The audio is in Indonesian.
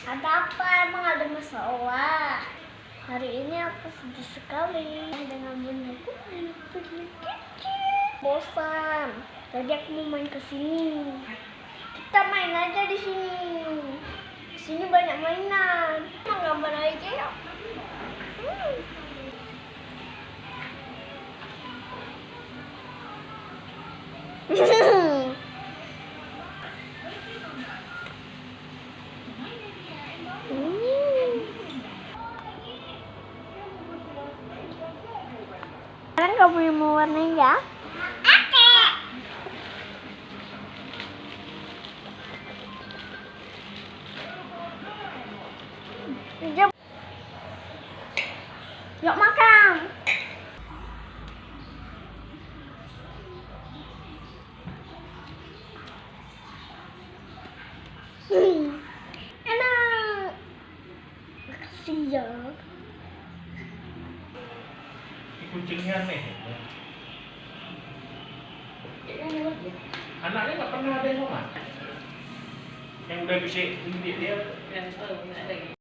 Ada apa? Emang ada masalah? Hari ini aku sedih sekali dengan bundaku pergi kecil. Bosan. Tadi aku mau main ke sini. Kita main aja di sini. Di sini banyak mainan. Mau gambar aja ya. Sekarang kamu yang mau warnain ya? Oke. Yuk makan. Enak. Makasih ya. Kucingnya nih. Anaknya nggak pernah ada yang ngomong. Yang udah bisa dia yang tahu lagi.